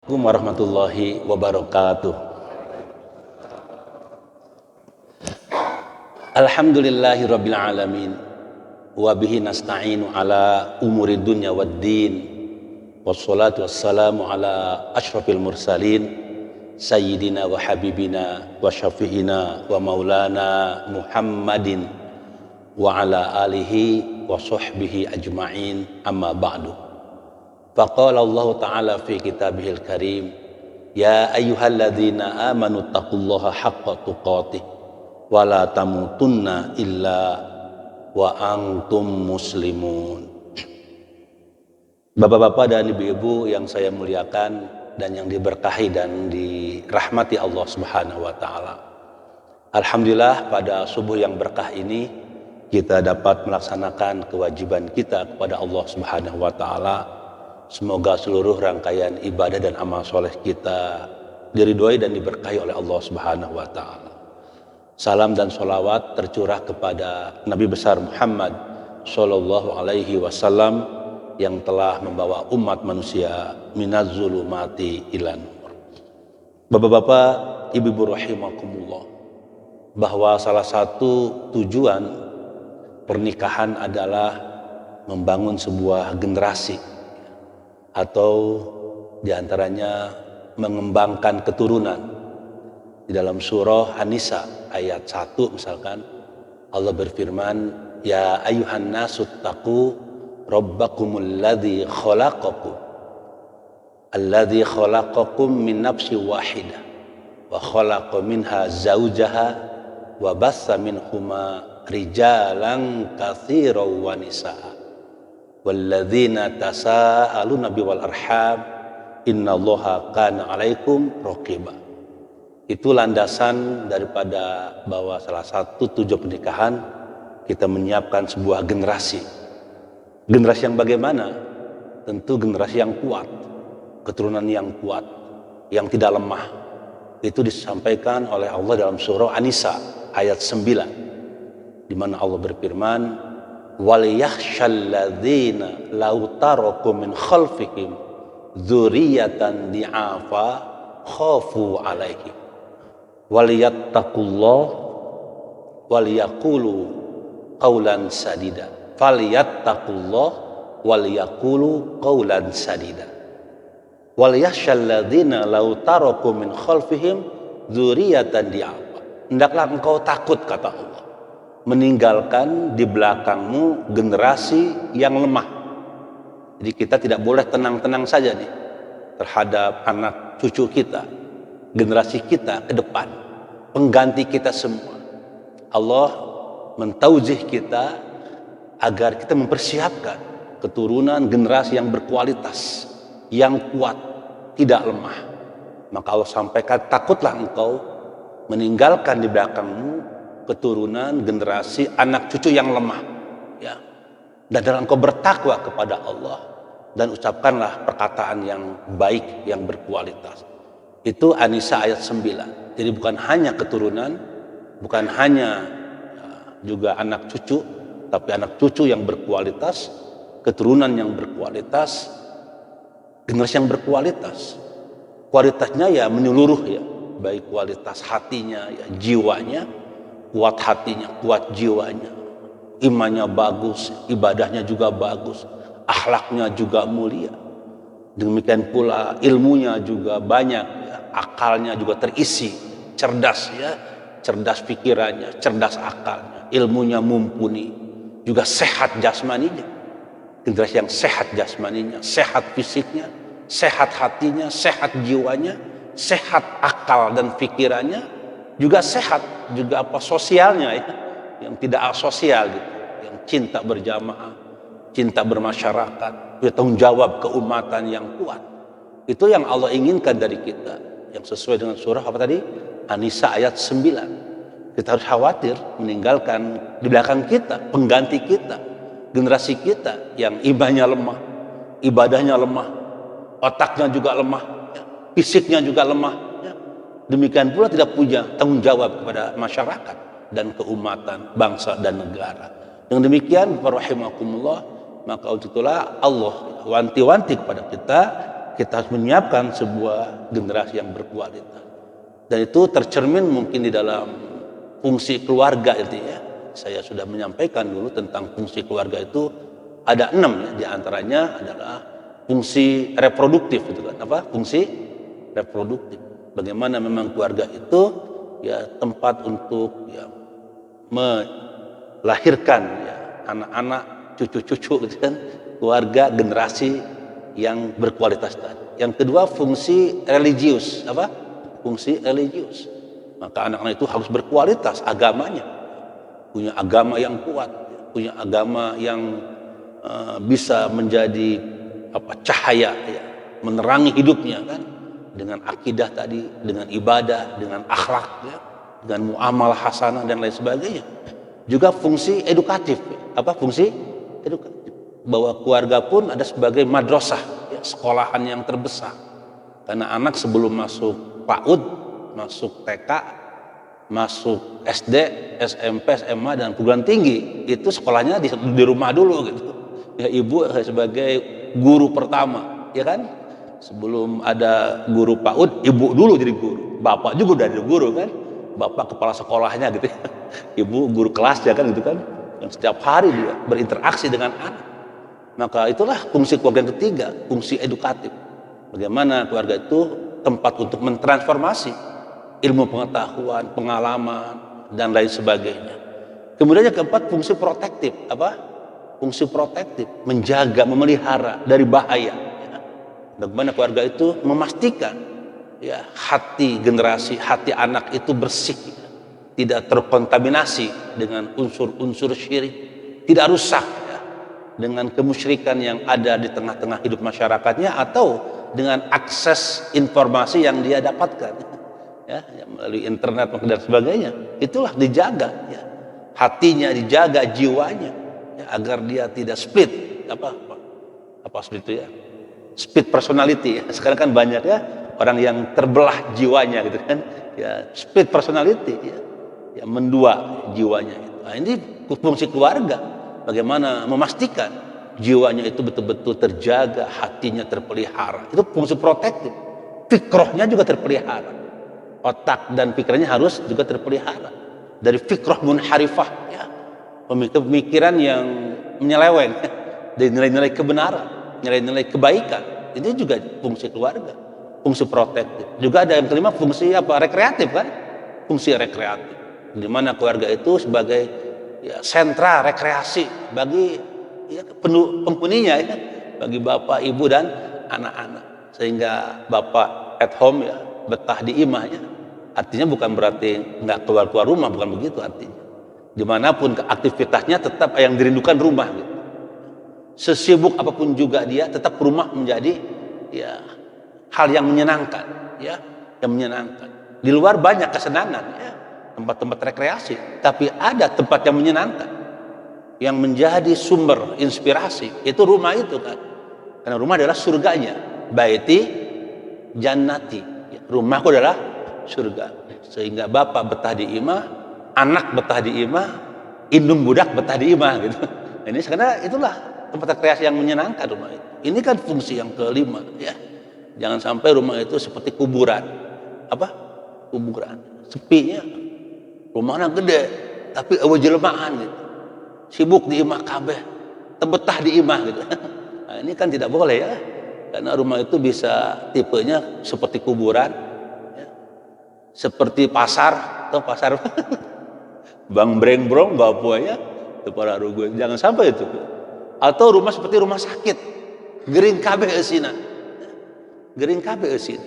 Assalamualaikum warahmatullahi wabarakatuh. Alhamdulillahi rabbil alamin. Wa bihi nasta'inu ala umuri dunya waddin. Wassalatu wassalamu ala asyrafil mursalin sayyidina wa habibina wa syafi'ina wa maulana Muhammadin wa ala alihi wa sahbihi ajma'in, amma ba'du. Faqala Allah ta'ala fi kitabihil karim, ya ayyuhalladzina amanu taqullaha haqqa tuqatih wa la tamutunna illa wa antum muslimun. Bapak-bapak dan ibu-ibu yang saya muliakan dan yang diberkahi dan dirahmati Allah Subhanahu wa taala. Alhamdulillah pada subuh yang berkah ini kita dapat melaksanakan kewajiban kita kepada Allah Subhanahu wa taala. Semoga seluruh rangkaian ibadah dan amal soleh kita diridhoi dan diberkahi oleh Allah Subhanahu wa taala. Salam dan sholawat tercurah kepada Nabi besar Muhammad sallallahu alaihi wasallam yang telah membawa umat manusia minaz zulumati ilan nur. Bapak-bapak, ibu-ibu rahimakumullah, bahwa salah satu tujuan pernikahan adalah membangun sebuah generasi atau diantaranya mengembangkan keturunan. Di dalam surah An-Nisa ayat 1 misalkan Allah berfirman, ya ayyuhan nasu taqu rabbakumul ladzi khalaqakum min nafsin wahidah wa khalaqa minha zaujaha wa bassa minhuma rijalan katsiran wa nisaa walladzina tasaaluna biwal arham innallaha kana 'alaikum raqiba. Itu landasan daripada bahwa salah satu tujuan pernikahan kita menyiapkan sebuah generasi. Generasi yang bagaimana? Tentu generasi yang kuat, keturunan yang kuat, yang tidak lemah. Itu disampaikan oleh Allah dalam surah An-Nisa ayat 9, di mana Allah berfirman, وَلْيَخْشَى لَوْ تَرَكُوا مِنْ خَلْفِهِمْ ذُرِّيَّةً ضِعَافًا خَافُوا عَلَيْهِمْ وَلْيَتَّقُوا اللَّهَ وَلْيَقُولُوا قَوْلًا سَدِيدًا فَلْيَتَّقُوا اللَّهَ وَلْيَقُولُوا قَوْلًا سَدِيدًا وَلْيَخْشَى الَّذِينَ لَوْ تَرَكُوا مِنْ خَلْفِهِمْ ذُرِّيَّةً ضِعَافًا. Hendaklah engkau takut, kata Allah, meninggalkan di belakangmu generasi yang lemah. Jadi kita tidak boleh tenang-tenang saja nih terhadap anak cucu kita, generasi kita ke depan, pengganti kita semua. Allah mentaujih kita agar kita mempersiapkan keturunan generasi yang berkualitas, yang kuat, tidak lemah. Maka Allah sampaikan, takutlah engkau meninggalkan di belakangmu keturunan generasi anak cucu yang lemah, ya. Dan dalam engkau bertakwa kepada Allah dan ucapkanlah perkataan yang baik, yang berkualitas. Itu An-Nisa ayat 9. Jadi bukan hanya keturunan, bukan hanya juga anak cucu, tapi anak cucu yang berkualitas, keturunan yang berkualitas, generasi yang berkualitas. Kualitasnya ya menyeluruh, ya, baik kualitas hatinya, ya, jiwanya, kuat hatinya, kuat jiwanya, imannya bagus, ibadahnya juga bagus, akhlaknya juga mulia. Demikian pula ilmunya juga banyak, ya, akalnya juga terisi, cerdas, ya, cerdas pikirannya, cerdas akalnya, ilmunya mumpuni, juga sehat jasmaninya. Generasi yang sehat jasmaninya, sehat fisiknya, sehat hatinya, sehat jiwanya, sehat akal dan pikirannya, juga sehat, juga sosialnya, ya, yang tidak asosial gitu, yang cinta berjamaah, cinta bermasyarakat, punya tanggung jawab keumatan yang kuat. Itu yang Allah inginkan dari kita, yang sesuai dengan surah apa tadi? An-Nisa ayat 9. Kita harus khawatir meninggalkan di belakang kita pengganti kita, generasi kita yang imannya lemah, ibadahnya lemah, otaknya juga lemah, ya, fisiknya juga lemah. Demikian pula tidak punya tanggung jawab kepada masyarakat dan keumatan, bangsa dan negara. Dengan demikian, rahimakumullah, maka itulah Allah wanti-wanti kepada kita kita harus menyiapkan sebuah generasi yang berkualitas. Dan itu tercermin mungkin di dalam fungsi keluarga itu ya. Saya sudah menyampaikan dulu tentang fungsi keluarga itu ada 6 ya. Di antaranya adalah fungsi reproduktif itu kan. Apa? Fungsi reproduktif. Bagaimana memang keluarga itu ya tempat untuk ya melahirkan ya anak-anak, cucu-cucu gitu kan. Keluarga generasi yang berkualitas tadi. Yang kedua fungsi religius, apa? Fungsi religius. Maka anak-anak itu harus berkualitas agamanya, punya agama yang kuat, punya agama yang bisa menjadi cahaya, ya, menerangi hidupnya kan, dengan akidah tadi, dengan ibadah, dengan akhlak, ya, dengan muamalah hasanah dan lain sebagainya. Juga fungsi edukatif, apa fungsi edukatif? Bahwa keluarga pun ada sebagai madrasah, ya, sekolahan yang terbesar. Karena anak sebelum masuk PAUD, masuk TK, masuk SD, SMP, SMA dan perguruan tinggi itu sekolahnya di rumah dulu gitu. Ya, ibu sebagai guru pertama, ya kan? Sebelum ada guru PAUD, ibu dulu jadi guru. Bapak juga udah jadi guru kan? Bapak kepala sekolahnya gitu ya. Ibu guru kelas ya kan gitu kan? Yang setiap hari dia berinteraksi dengan anak. Maka itulah fungsi keluarga yang ketiga, fungsi edukatif. Bagaimana keluarga itu tempat untuk mentransformasi ilmu pengetahuan, pengalaman, dan lain sebagainya. Kemudian yang keempat fungsi protektif, apa? Fungsi protektif, menjaga, memelihara dari bahaya. Ya. Bagaimana keluarga itu memastikan ya hati generasi, hati anak itu bersih, ya. Tidak terkontaminasi dengan unsur-unsur syirik, tidak rusak ya, dengan kemusyrikan yang ada di tengah-tengah hidup masyarakatnya atau dengan akses informasi yang dia dapatkan. Ya, melalui internet dan sebagainya, itulah dijaga ya. Hatinya dijaga, jiwanya ya, agar dia tidak split apa split itu ya, split personality ya. Sekarang kan banyak ya orang yang terbelah jiwanya gitu kan ya, split personality ya, ya mendua jiwanya itu. Nah, ini fungsi keluarga, bagaimana memastikan jiwanya itu betul-betul terjaga, hatinya terpelihara. Itu fungsi protektif. Fikrohnya juga terpelihara. Otak dan pikirannya harus juga terpelihara dari fikrah munharifah ya, pemikiran yang menyeleweng ya, dari nilai-nilai kebenaran, nilai-nilai kebaikan. Itu juga fungsi keluarga, fungsi protektif. Juga ada yang kelima fungsi apa? Rekreatif kan? Fungsi rekreatif. Di mana keluarga itu sebagai ya, sentra rekreasi bagi ya, penghuninya ya, bagi bapak, ibu dan anak-anak. Sehingga bapak at home ya, betah di imahnya, artinya bukan berarti nggak keluar rumah, bukan begitu artinya. Dimanapun aktivitasnya tetap yang dirindukan rumah gitu. Sesibuk apapun juga dia tetap rumah menjadi ya hal yang menyenangkan ya, yang menyenangkan. Di luar banyak kesenangan ya, tempat-tempat rekreasi, tapi ada tempat yang menyenangkan yang menjadi sumber inspirasi, itu rumah itu kan. Karena rumah adalah surganya, baiti jannati. Rumahku adalah surga. Sehingga bapak betah di imah, anak betah di imah, indung budak betah di imah gitu. Ini karena itulah tempat rekreasi yang menyenangkan rumah itu. Ini kan fungsi yang kelima ya. Jangan sampai rumah itu seperti kuburan. Apa? Kuburan. Sepinya. Rumahnya gede, tapi eueuh jelmaan gitu. Sibuk di imah kabeh, tebetah di imah gitu. Nah, ini kan tidak boleh ya. Karena rumah itu bisa tipenya seperti kuburan, ya. Seperti pasar atau pasar Bang Breng-brong bapuanya itu para rugu. Jangan sampai itu. Atau rumah seperti rumah sakit, gering kabeh eusina, gering kabeh eusina,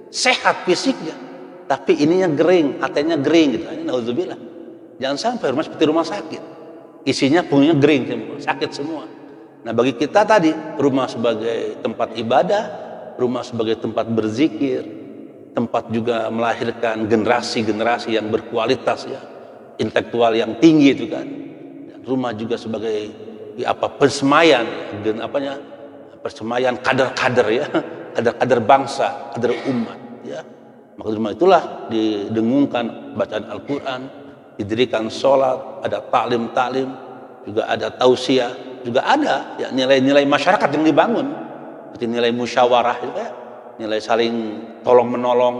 sehat fisiknya, tapi ininya gering, hatenya gering gitu. Ini nauzubillah. Jangan sampai rumah seperti rumah sakit, isinya punya gering semua, sakit semua. Nah bagi kita tadi rumah sebagai tempat ibadah, rumah sebagai tempat berzikir, tempat juga melahirkan generasi-generasi yang berkualitas ya, intelektual yang tinggi itu kan. Dan rumah juga sebagai ya, persemaian ya, persemaian kader-kader ya, kader-kader bangsa, kader umat ya. Maka rumah itulah didengungkan bacaan Al-Quran, didirikan sholat, ada taklim, juga ada tausiah, juga ada ya, nilai-nilai masyarakat yang dibangun seperti nilai musyawarah juga ya, nilai saling tolong menolong,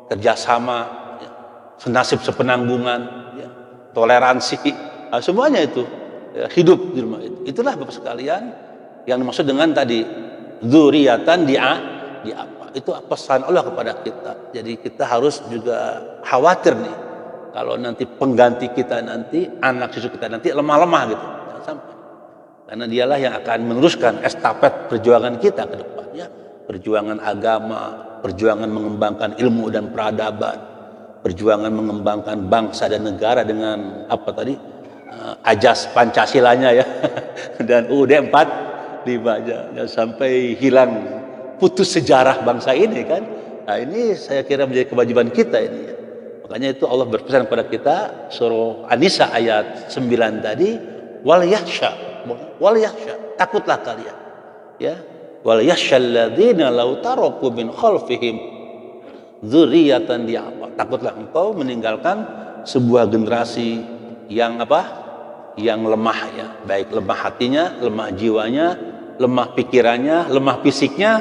kerjasama, ya, senasib sepenanggungan, ya, toleransi, nah, semuanya itu ya, hidup di rumah itu. Itulah Bapak sekalian yang dimaksud dengan tadi dzurriatan di apa? Itu pesan Allah kepada kita. Jadi kita harus juga khawatir nih kalau nanti pengganti kita nanti, anak cucu kita nanti lemah-lemah gitu. Jangan sampai. Karena dialah yang akan meneruskan estafet perjuangan kita ke depannya. Perjuangan agama, perjuangan mengembangkan ilmu dan peradaban, perjuangan mengembangkan bangsa dan negara dengan apa tadi? Ajas Pancasilanya ya. Dan UUD 45 jangan sampai hilang, putus sejarah bangsa ini kan. Nah, ini saya kira menjadi kewajiban kita ini ya. Makanya itu Allah berpesan kepada kita surah An-Nisa ayat 9 tadi, wal yakhsha, takutlah kalian ya, wal yakhshal ladzina law taraku min khalfihim dzurriatan di'afa. Takutlah engkau meninggalkan sebuah generasi yang apa? Yang lemah ya, baik lemah hatinya, lemah jiwanya, lemah pikirannya, lemah fisiknya,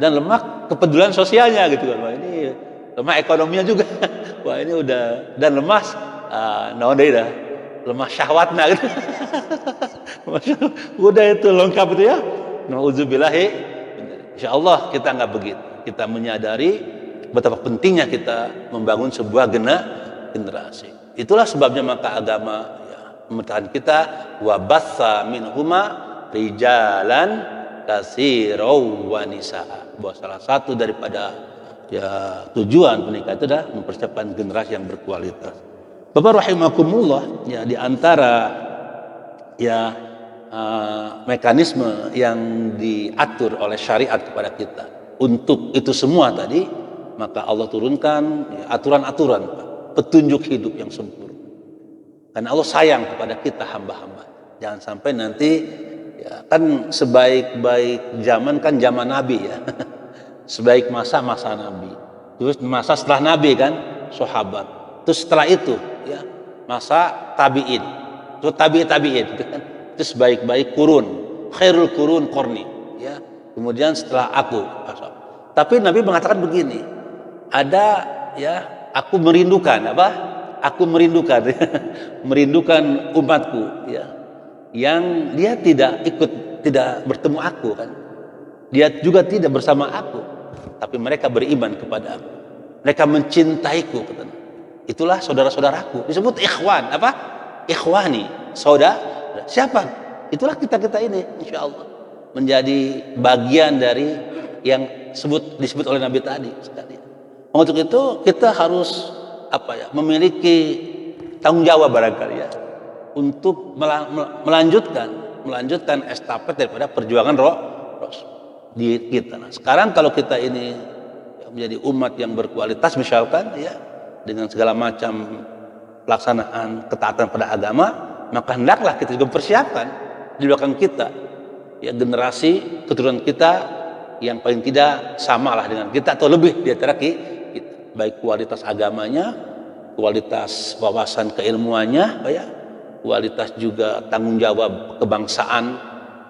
dan lemah kepedulian sosialnya gitu kan. Wah, ini lemah ekonominya juga. Wah, ini udah, dan lemah lemah syahwatnya gitu. Udah itu lengkap itu ya. Nauzubillahi. Insyaallah kita nggak begitu. Kita menyadari betapa pentingnya kita membangun sebuah generasi. Itulah sebabnya maka agama memerintahkan kita wa bassa minhuma rijalan katsirau wa nisaa. Bahwa salah satu daripada ya tujuan pernikahan itu adalah mempersiapkan generasi yang berkualitas. Bapak rahimakumullah, ya di antara ya mekanisme yang diatur oleh syariat kepada kita untuk itu semua tadi, maka Allah turunkan ya, aturan-aturan, petunjuk hidup yang sempurna. Karena Allah sayang kepada kita hamba-hamba. Jangan sampai nanti ya, kan sebaik-baik zaman kan zaman Nabi ya. Sebaik masa Nabi. Terus masa setelah Nabi kan sahabat. Terus setelah itu ya masa tabi'in. Terus tabi'in kan. Terus sebaik-baik kurun. Khairul kurun qarni ya. Kemudian setelah aku. Tapi Nabi mengatakan begini. Ada ya aku merindukan apa? Aku merindukan merindukan umatku ya, yang dia tidak bertemu aku kan, dia juga tidak bersama aku, tapi mereka beriman kepada aku, mereka mencintaiku. Itulah saudara-saudaraku, disebut ikhwan apa? Ikhwani, saudara. Siapa? Itulah kita ini, insya Allah menjadi bagian dari yang disebut oleh Nabi tadi sekali. Untuk itu kita harus memiliki tanggung jawab barangkali ya untuk melanjutkan estafet daripada perjuangan Rasul di kita. Nah, sekarang kalau kita ini menjadi umat yang berkualitas misalkan ya dengan segala macam pelaksanaan ketaatan pada agama, maka hendaklah kita juga persiapkan di belakang kita ya generasi keturunan kita yang paling tidak samalah dengan kita atau lebih di antara kita, baik kualitas agamanya, kualitas wawasan keilmuannya, ya, kualitas juga tanggung jawab kebangsaan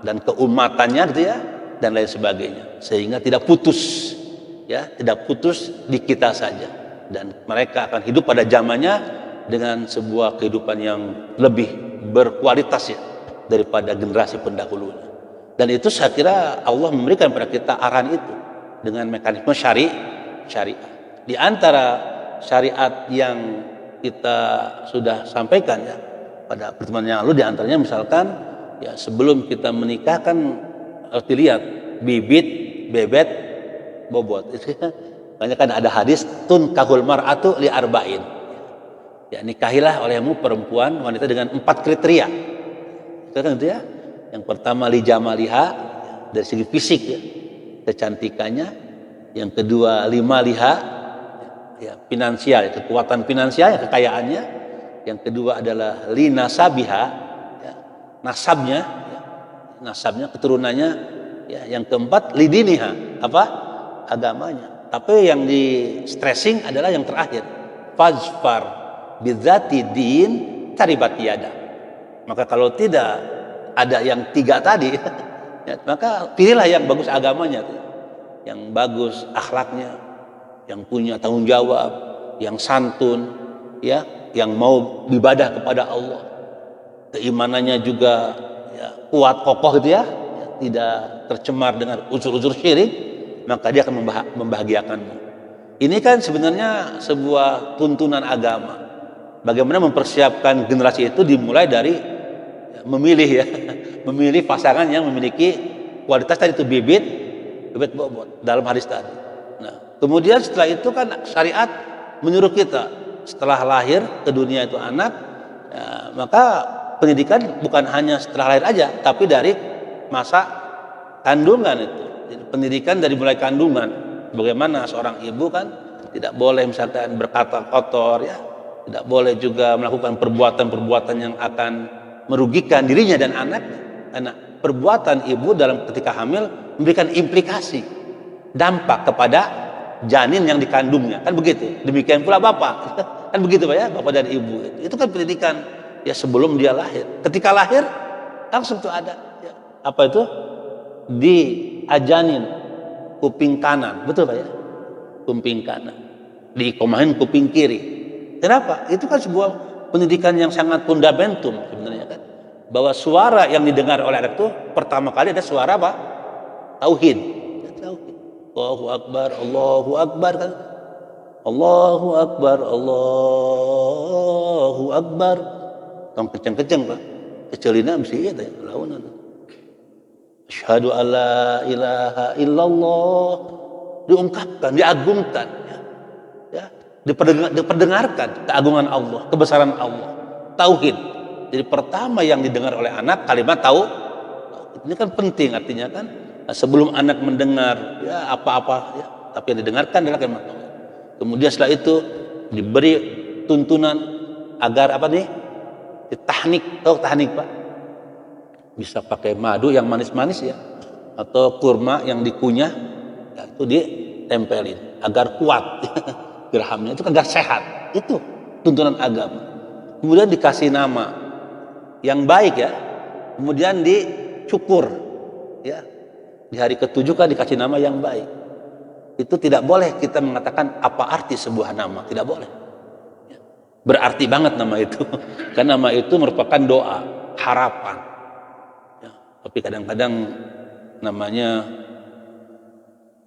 dan keumatannya gitu ya, dan lain sebagainya, sehingga tidak putus di kita saja, dan mereka akan hidup pada zamannya dengan sebuah kehidupan yang lebih berkualitas ya daripada generasi pendahulunya. Dan itu saya kira Allah memberikan pada kita arahan itu dengan mekanisme syariah. Di antara syariat yang kita sudah sampaikan ya pada pertemuan yang lalu, di antaranya misalkan ya sebelum kita menikah kan harus dilihat bibit, bebet, bobot. Makanya kan ada hadis tunkahul mar'atu li arba'in. Ya nikahilah olehmu perempuan wanita dengan 4 kriteria. Itu kan gitu ya. Yang pertama li jamaliha dari segi fisik ya, kecantikannya. Yang kedua lima liha ya finansial, kekuatan finansialnya, kekayaannya. Yang kedua adalah li nasabiha ya, nasabnya, keturunannya ya. Yang keempat lidiniha, agamanya. Tapi yang di stressing adalah yang terakhir, fazfar bidzati din taribat yada. Maka kalau tidak ada yang 3 tadi Ya, maka pilihlah yang bagus agamanya, yang bagus akhlaknya, yang punya tanggung jawab, yang santun, ya, yang mau ibadah kepada Allah, keimanannya juga ya, kuat kokoh gitu ya, tidak tercemar dengan unsur-unsur syirik, maka dia akan membahagiakanmu. Ini kan sebenarnya sebuah tuntunan agama. Bagaimana mempersiapkan generasi itu dimulai dari ya, memilih ya, memilih pasangan yang memiliki kualitas tadi itu bibit bobot dalam hadis tadi. Nah, kemudian setelah itu kan syariat menyuruh kita setelah lahir ke dunia itu anak, ya, maka pendidikan bukan hanya setelah lahir aja, tapi dari masa kandungan itu. Jadi pendidikan dari mulai kandungan. Bagaimana seorang ibu kan tidak boleh misalkan berkata kotor ya, tidak boleh juga melakukan perbuatan-perbuatan yang akan merugikan dirinya dan anaknya. Karena perbuatan ibu dalam ketika hamil memberikan implikasi, dampak kepada janin yang dikandungnya. Kan begitu. Demikian pula bapak. Kan begitu Pak ya, bapak dan ibu. Itu kan pendidikan ya sebelum dia lahir. Ketika lahir langsung tuh ada ya, apa itu? Diajanin kuping kanan. Betul Pak ya? Kuping kanan. Diikomahin kuping kiri. Kenapa? Itu kan sebuah pendidikan yang sangat fundamentum sebenarnya kan. Bahwa suara yang didengar oleh anak itu pertama kali ada suara apa? Tauhid. Ya, tauhid. Allahu Akbar, Allahu Akbar kan. Allahu Akbar, Allahu Akbar. Tong kenceng-kenceng Pak. Kecelina mesti itu ya, launan. Asyhadu alla ilaha illallah. Diungkapkan, diagungkan ya. Ya. Diperdengarkan keagungan Allah, kebesaran Allah, tauhid. Jadi pertama yang didengar oleh anak kalimat tauhid. Ini kan penting artinya kan. Nah, sebelum anak mendengar ya apa-apa ya, tapi yang didengarkan adalah kalimat tauhid. Kemudian setelah itu diberi tuntunan agar apa nih? Tahnik, tahu tahnik Pak? Bisa pakai madu yang manis-manis ya, atau kurma yang dikunyah, ya, itu ditempelin agar kuat. Dirhamnya itu kan agar sehat. Itu tuntunan agama. Kemudian dikasih nama yang baik ya. Kemudian dicukur ya. Di hari ke-7 kan dikasih nama yang baik. Itu tidak boleh kita mengatakan apa arti sebuah nama, tidak boleh. Ya. Berarti banget nama itu. Karena nama itu merupakan doa, harapan. Ya. Tapi kadang-kadang namanya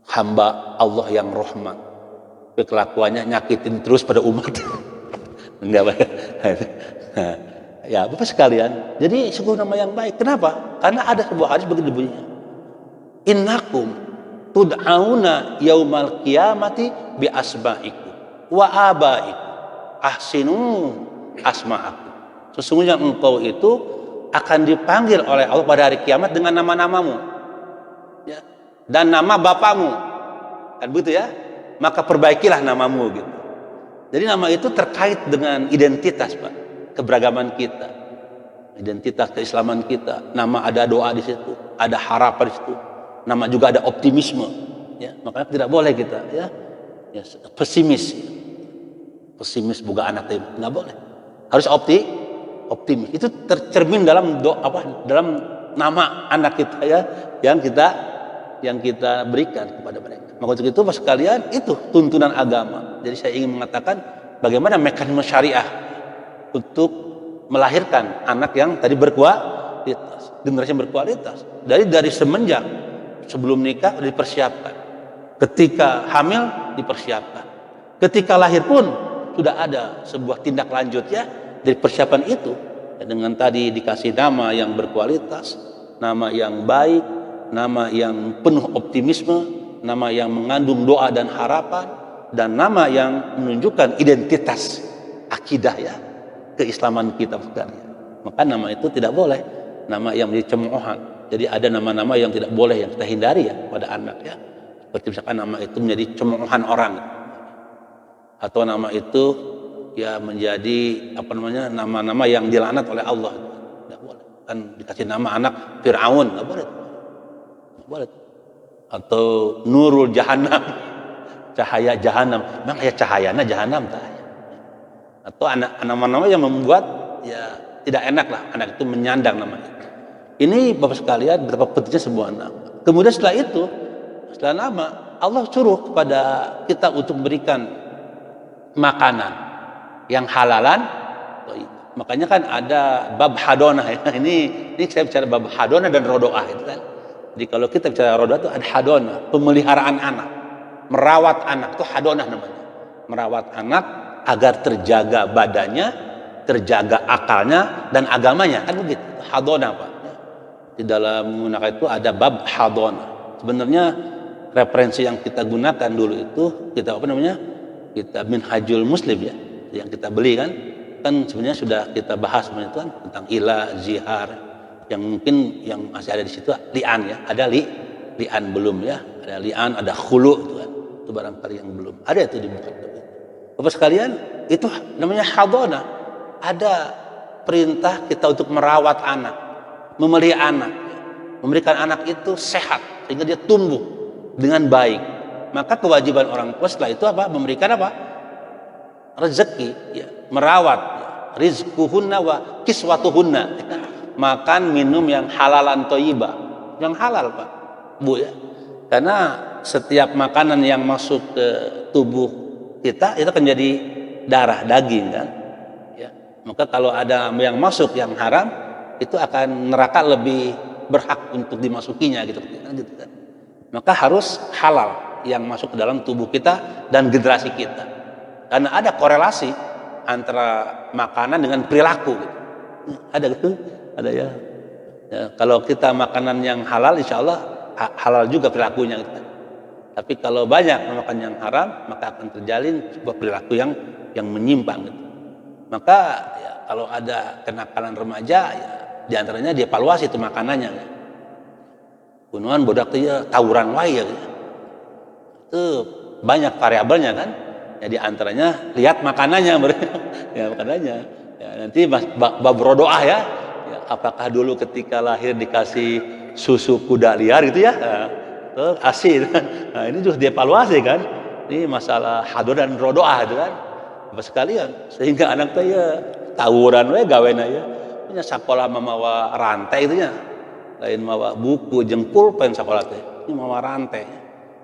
hamba Allah yang rahmat. Kelakuannya nyakitin terus pada umat. Enggak Pak. Nah, ya Bapak sekalian, jadi sebuah nama yang baik. Kenapa? Karena ada sebuah hadis begini bunyinya. Innakum tud'auna yaumal qiyamati bi asma'ikum wa abaikum ahsinu asma'akum. Sesungguhnya engkau itu akan dipanggil oleh Allah pada hari kiamat dengan nama-namamu. Ya. Dan nama bapamu. Kan begitu ya? Maka perbaikilah namamu gitu. Jadi nama itu terkait dengan identitas Pak, keberagaman kita, identitas keislaman kita. Nama ada doa di situ, ada harapan di situ. Nama juga ada optimisme. Ya, makanya tidak boleh kita ya pesimis. Pesimis bukan anak itu nggak boleh. Harus optimis. Itu tercermin dalam dalam nama anak kita ya yang kita berikan kepada mereka. Maka untuk itu Mas sekalian, itu tuntunan agama. Jadi saya ingin mengatakan bagaimana mekanisme syariah untuk melahirkan anak yang tadi berkualitas, generasi yang berkualitas. Dari semenjak sebelum nikah dipersiapkan. Ketika hamil dipersiapkan. Ketika lahir pun sudah ada sebuah tindak lanjut ya dari persiapan itu. Dengan tadi dikasih nama yang berkualitas, nama yang baik, nama yang penuh optimisme, nama yang mengandung doa dan harapan, dan nama yang menunjukkan identitas akidah ya keislaman kita sekalian. Maka nama itu tidak boleh nama yang menjadi cemoohan. Jadi ada nama-nama yang tidak boleh yang kita hindari ya pada anak ya. Seperti misalkan nama itu menjadi cemoohan orang, atau nama itu ya menjadi nama-nama yang dilaknat oleh Allah. Tidak boleh. Kan dikasih nama anak Fir'aun, tidak boleh. Tidak boleh. Atau Nurul Jahannam, cahaya Jahannam. Memang ya cahayanya Jahannam tak. Atau nama-nama yang membuat ya tidak enak lah anak itu menyandang nama itu. Ini Bapak sekalian betapa pentingnya sebuah nama. Kemudian setelah nama, Allah suruh kepada kita untuk memberikan makanan yang halalan. Makanya kan ada bab hadonah ya. Ini saya bicara bab hadonah dan rodoah itu kan. Jadi kalau kita bicara rodoah itu ada hadonah, pemeliharaan anak, merawat anak itu hadonah namanya. Merawat anak agar terjaga badannya, terjaga akalnya dan agamanya kan begitu. Hadonah Pak. Di dalam menggunakan itu ada bab hadonah. Sebenarnya referensi yang kita gunakan dulu itu kita kita Minhajul Muslim ya, yang kita beli kan sebenarnya sudah kita bahas sebenarnya itu kan tentang ila, zihar, yang mungkin yang masih ada di situ li'an ya, ada li'an belum ya, ada li'an, ada khulu itu kan, itu barangkali yang belum ada itu di buku. Bapak sekalian, itu namanya hadonah. Ada perintah kita untuk merawat anak, memelihara anak, memberikan anak itu sehat sehingga dia tumbuh dengan baik. Maka kewajiban orang tua setelah itu apa? Memberikan apa? Rezeki, ya, merawat, ya. Rizquhunna wa kiswatuhunna, ya. Makan minum yang halalan thayyibah, yang halal Pak, Bu ya. Karena setiap makanan yang masuk ke tubuh kita itu akan jadi darah, daging kan. Ya. Maka kalau ada yang masuk yang haram, itu akan neraka lebih berhak untuk dimasukinya gitu kan. Maka harus halal yang masuk ke dalam tubuh kita dan generasi kita. Karena ada korelasi antara makanan dengan perilaku gitu. Ada gitu? Ada ya. Ya, kalau kita makanan yang halal insya Allah halal juga perilakunya gitu kan. Tapi kalau banyak makan yang haram maka akan terjalin sebuah perilaku yang menyimpang gitu. Maka ya, kalau ada kenakalan remaja ya, diantaranya dievaluasi itu makanannya. Ya. Bunuhan bodak ya tawuran wae ya. Itu banyak variabelnya kan. Jadi antaranya lihat makanannya, ya makanannya. Ya, nanti bab rodoah ya. Ya. Apakah dulu ketika lahir dikasih susu kuda liar gitu ya? Nah, asin. Nah ini juga dievaluasi kan. Ini masalah hadon dan rodoah itu kan. Apa sekalian. Sehingga anak tuh ya tawuran we gawena ya. Punya sekolah memawa rantai itu ya. Lain mawa buku jengkul pengen sekolah teh. Ini mawa rantai.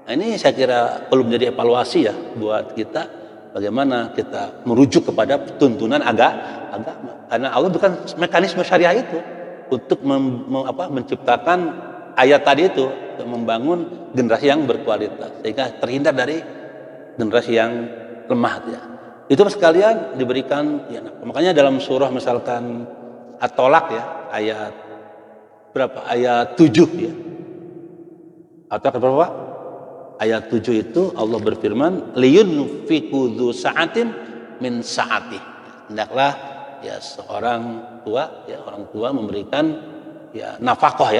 Nah ini saya kira perlu menjadi evaluasi ya buat kita bagaimana kita merujuk kepada tuntunan agama. Karena Allah bukan mekanisme syariah itu untuk menciptakan ayat tadi itu untuk membangun generasi yang berkualitas sehingga terhindar dari generasi yang lemah ya. Itu sekalian diberikan ya, makanya dalam surah misalkan At-Tolak ya ayat berapa? Ayat 7 ya. At-Tolak berapa? Ayat 7 itu Allah berfirman, liyunfiqu dzu sa'atin min sa'ati. Hendaklah ya seorang tua ya orang tua memberikan ya nafkah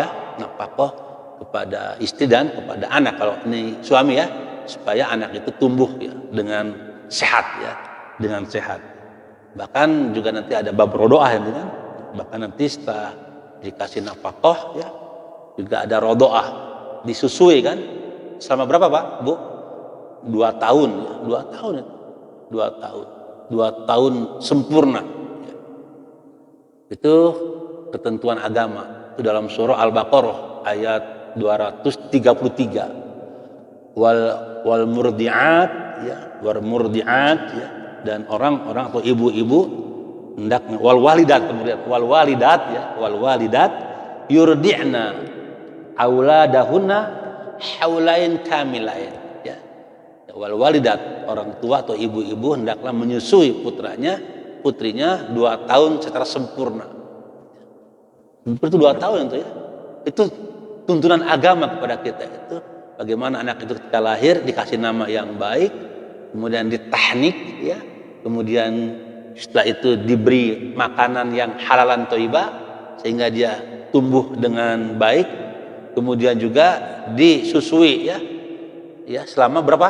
kepada istri dan kepada anak kalau ini suami ya supaya anak itu tumbuh ya dengan sehat ya, dengan sehat. Bahkan juga nanti ada bab rodoah ya kan. Bahkan nanti setelah dikasih nafkah ya juga ada rodoah disusui kan. Selama berapa Pak, Bu? 2 tahun ya. 2 tahun itu. 2 tahun. 2 tahun sempurna. Ya. Itu ketentuan agama. Itu dalam surah Al-Baqarah ayat 233. Wal murdi'at ya, wal murdi'at ya, dan orang-orang atau ibu-ibu hendaknya wal walidat kemudian wal walidat yurdi'na auladahunna haulain kamilain ya. Wal walidat orang tua atau ibu-ibu hendaklah menyusui putrinya 2 tahun secara sempurna. Itu 2 tahun itu ya. Itu tuntunan agama kepada kita itu bagaimana anak itu ketika lahir dikasih nama yang baik, kemudian ditahnik ya, kemudian setelah itu diberi makanan yang halalan thayyibah sehingga dia tumbuh dengan baik. Kemudian juga disusui ya selama berapa?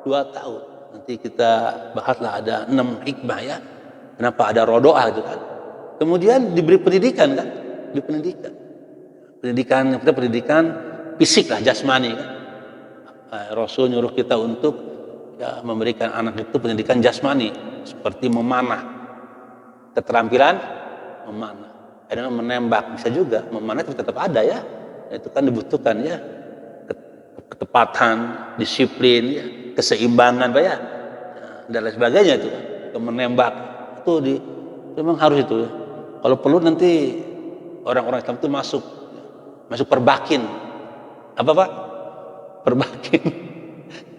2 tahun. Nanti kita bahaslah ada 6 hikmah ya. Kenapa ada rodoah itu kan? Kemudian diberi pendidikan kan? Pendidikan fisik lah, jasmani kan? Rasul nyuruh kita untuk ya, memberikan anak itu pendidikan jasmani seperti memanah, keterampilan memanah. Ada yang menembak, bisa juga memanah tetap ada ya. Itu kan dibutuhkan ya ketepatan, disiplin, ya, keseimbangan, Pak ya, dan lain sebagainya itu kan. Menembak itu memang harus itu ya. Kalau perlu nanti orang-orang Islam itu masuk perbakin. Apa Pak? Perbakin.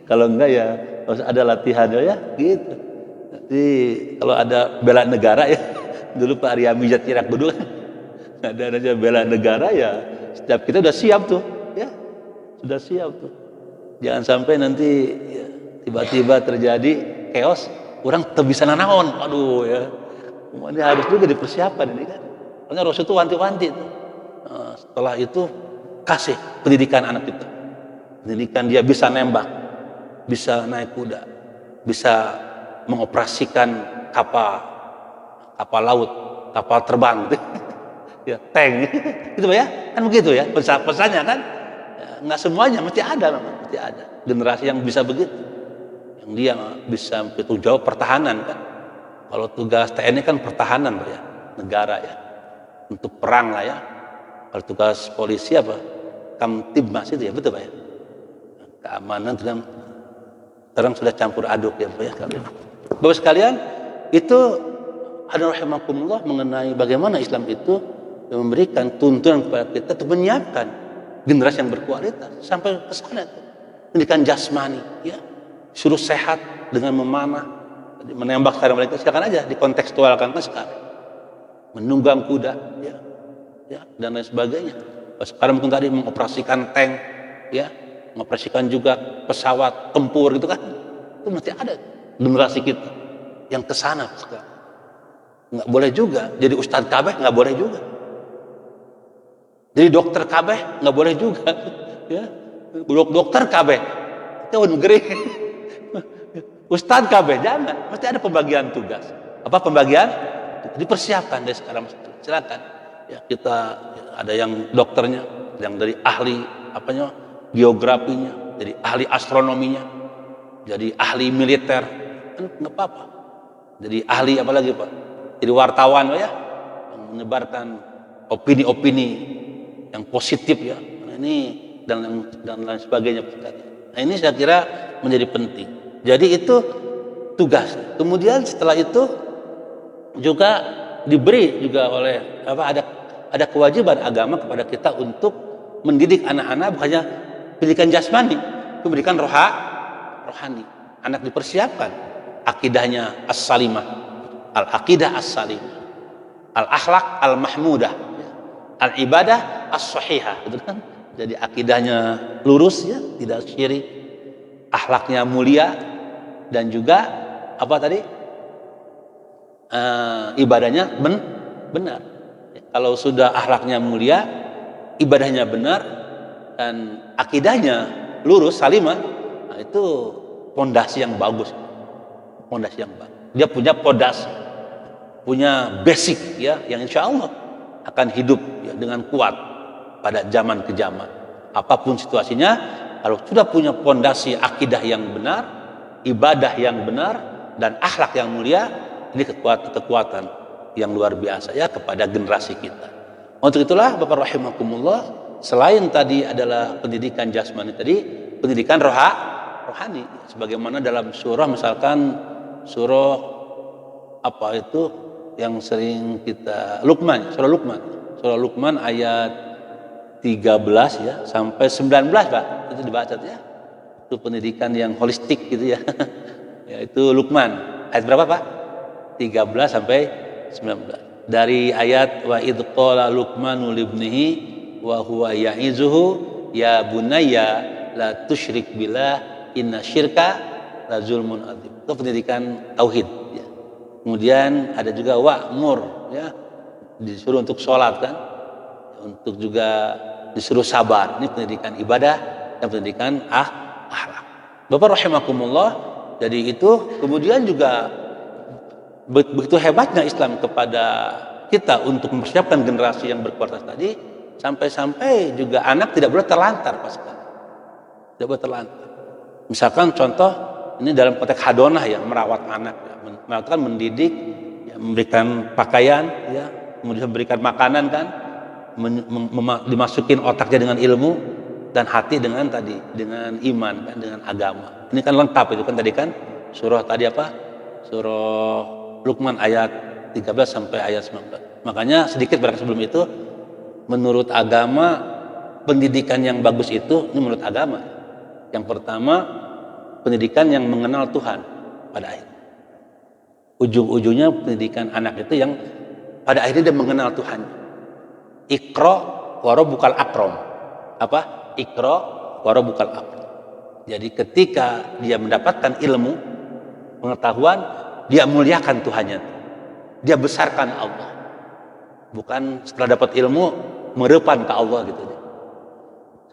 Kalau enggak ya harus ada latihannya ya gitu. Jadi kalau ada bela negara ya, dulu Pak Arya Mijat Irak dulu kan ada aja bela negara ya, setiap kita udah siap tuh ya, sudah siap tuh. Jangan sampai nanti ya, tiba-tiba terjadi chaos, orang bisa nanaon, aduh ya. Ini harus juga dipersiapkan ini kan. Karena Rasul itu wanti-wanti tuh. Nah, setelah itu kasih pendidikan anak kita, pendidikan dia bisa nembak, bisa naik kuda, bisa mengoperasikan kapal laut, kapal terbang gitu. Ya, tank gitu Pak ya, kan begitu ya pesannya kan. Ya, nggak semuanya mesti ada, memang mesti ada generasi yang bisa begitu, yang dia bisa bertanggung jawab pertahanan kan. Kalau tugas TNI kan pertahanan Pak ya, negara ya, untuk perang lah ya. Kalau tugas polisi apa, Kamtibmas itu ya, betul Pak ya, keamanan itu kan sekarang sudah campur aduk ya Pak ya. Bapak sekalian, itu ada rahimakumullah mengenai bagaimana Islam itu memberikan tuntunan kepada kita untuk menyiapkan generasi yang berkualitas sampai ke sana. Pendidikan jasmani, ya, suruh sehat dengan memanah, menembak sekarang mereka silakan aja dikontekstualkan kan sekarang, menunggang kuda, ya, dan lain sebagainya. Sekarang mungkin tadi mengoperasikan tank, ya, mengoperasikan juga pesawat tempur gitu kan, itu mesti ada generasi kita yang ke sana sekarang. Nggak boleh juga jadi ustadz kabeh, nggak boleh juga. Jadi dokter kabeh nggak boleh juga, ya. Dokter kabeh, itu negeri. Ustadz kabeh jangan, mesti ada pembagian tugas. Apa pembagian? Dipersiapkan dari sekarang. Silakan. Ya, kita ada yang dokternya, yang dari ahli apanya, geografinya, jadi ahli astronominya, jadi ahli militer, kan nggak apa-apa. Jadi ahli apa lagi Pak? Jadi wartawan ya, yang menyebarkan opini-opini yang positif ya. Nah, ini dan lain sebagainya. Nah, ini saya kira menjadi penting. Jadi itu tugas. Kemudian setelah itu juga diberi juga oleh ada kewajiban agama kepada kita untuk mendidik anak-anak, bukannya pendidikan jasmani, pendidikan rohani. Anak dipersiapkan akidahnya as-salimah, al-aqidah as-salimah, al-akhlaq al-mahmudah, al-ibadah as-sahihah, gitu kan. Jadi akidahnya lurus ya, tidak syirik, akhlaknya mulia, dan juga apa tadi? Ibadahnya benar. Kalau sudah akhlaknya mulia, ibadahnya benar, dan akidahnya lurus, salimah, nah itu pondasi yang bagus. Pondasi yang bagus. Dia punya pondasi, punya basic ya, yang insya Allah akan hidup ya, dengan kuat pada zaman ke zaman. Apapun situasinya, kalau sudah punya pondasi akidah yang benar, ibadah yang benar, dan akhlak yang mulia, ini kekuatan yang luar biasa ya kepada generasi kita. Untuk itulah Bapak rahimakumullah, selain tadi adalah pendidikan jasmani tadi, pendidikan rohani, sebagaimana dalam surah, misalkan surah apa itu yang sering kita surah Luqman ayat 13 ya sampai 19 Pak, itu dibaca ya. Itu pendidikan yang holistik gitu ya. Yaitu Luqman ayat berapa Pak? 13 sampai 19. Dari ayat wa idh qala Luqmanu libnihi wa huwa ya'izuhu ya bunayya la tusyrik billah inna syirka la zulmun adzim. Itu pendidikan tauhid ya. Kemudian ada juga wa'mur ya, disuruh untuk sholat kan, untuk juga disuruh sabar. Ini pendidikan ibadah dan pendidikan akhlak. Bapak rahimakumullah, jadi itu kemudian juga begitu hebatnya Islam kepada kita untuk mempersiapkan generasi yang berkualitas tadi, sampai-sampai juga anak tidak boleh terlantar Pak sekali. Tidak boleh terlantar. Misalkan contoh ini dalam konteks hadonah ya, merawat anak, ya, mendidik, ya, memberikan pakaian, ya, kemudian memberikan makanan kan, dimasukin otaknya dengan ilmu, dan hati dengan tadi, dengan iman kan, dengan agama. Ini kan lengkap itu kan tadi kan surah tadi apa? Surah Luqman ayat 13 sampai ayat 19. Makanya sedikit barang sebelum itu, menurut agama pendidikan yang bagus itu, ini menurut agama. Yang pertama, pendidikan yang mengenal Tuhan pada akhirnya. Ujung-ujungnya pendidikan anak itu yang pada akhirnya dia mengenal Tuhan. Iqra wa rabbukal akram. Apa? Iqra wa rabbukal akram. Jadi ketika dia mendapatkan ilmu, pengetahuan, dia muliakan Tuhannya. Dia besarkan Allah. Bukan setelah dapat ilmu merepan ke Allah gitu.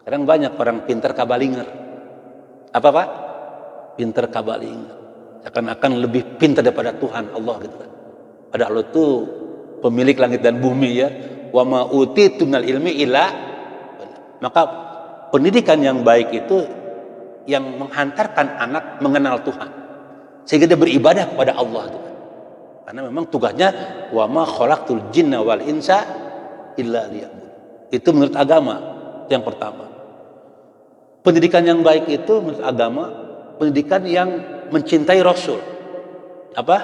Sekarang banyak orang pintar kabalinger. Apa Pak? Pintar kabalinger. Seakan-akan lebih pintar daripada Tuhan Allah gitu kan. Padahal itu pemilik langit dan bumi ya. Wa ma utitu minal ilmi illa. Maka pendidikan yang baik itu yang menghantarkan anak mengenal Tuhan. Sehingga dia beribadah kepada Allah Tuhan. Karena memang tugasnya wa ma khalaqtul jinna wal insa illa liya'budun. Itu menurut agama yang pertama. Pendidikan yang baik itu menurut agama pendidikan yang mencintai Rasul. Apa?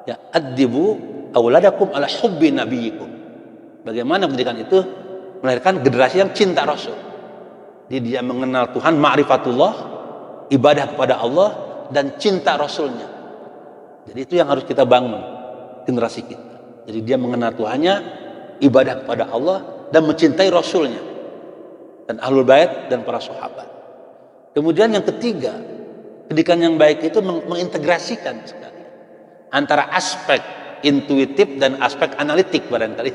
Ya, addibu auladakum ala hubbi nabiyikum. Bagaimana pendidikan itu melahirkan generasi yang cinta Rasul. Dia mengenal Tuhan, ma'rifatullah, ibadah kepada Allah dan cinta Rasulnya. Jadi itu yang harus kita bangun generasi kita. Jadi dia mengenal Tuhannya, ibadah kepada Allah dan mencintai Rasulnya dan Ahlul Bait dan para sahabat. Kemudian yang ketiga, pendidikan yang baik itu mengintegrasikan sekali antara aspek intuitif dan aspek analitik barangkali,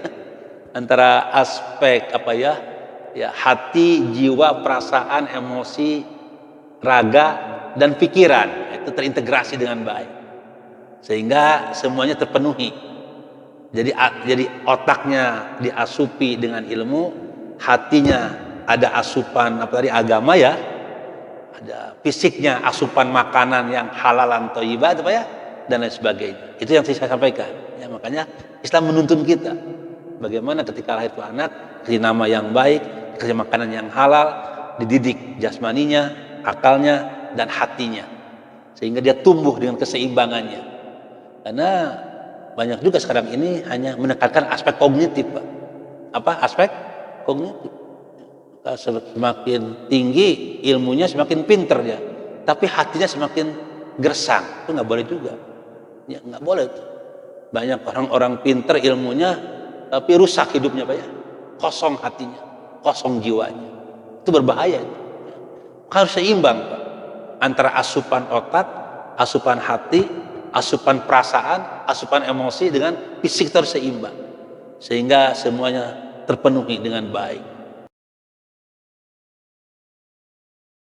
antara aspek apa ya hati, jiwa, perasaan, emosi, raga dan pikiran itu terintegrasi dengan baik sehingga semuanya terpenuhi. Jadi otaknya diasupi dengan ilmu, hatinya ada asupan apa tadi agama ya, ada fisiknya asupan makanan yang halalan thayyibah apa ya dan lain sebagainya. Itu yang saya sampaikan. Ya, makanya Islam menuntun kita bagaimana ketika lahir itu anak kasih nama yang baik, kasih makanan yang halal, dididik jasmaninya, akalnya dan hatinya sehingga dia tumbuh dengan keseimbangannya. Karena banyak juga sekarang ini hanya menekankan aspek kognitif, Pak. Apa aspek kognitif? Semakin tinggi ilmunya semakin pinter dia, tapi hatinya semakin gersang. Itu nggak boleh juga. Ya nggak boleh. Banyak orang-orang pinter ilmunya, tapi rusak hidupnya, Pak ya. Kosong hatinya, kosong jiwanya. Itu berbahaya. Harus seimbang, Pak. Antara asupan otak, asupan hati, asupan perasaan, asupan emosi dengan fisik terseimbang. Sehingga semuanya terpenuhi dengan baik.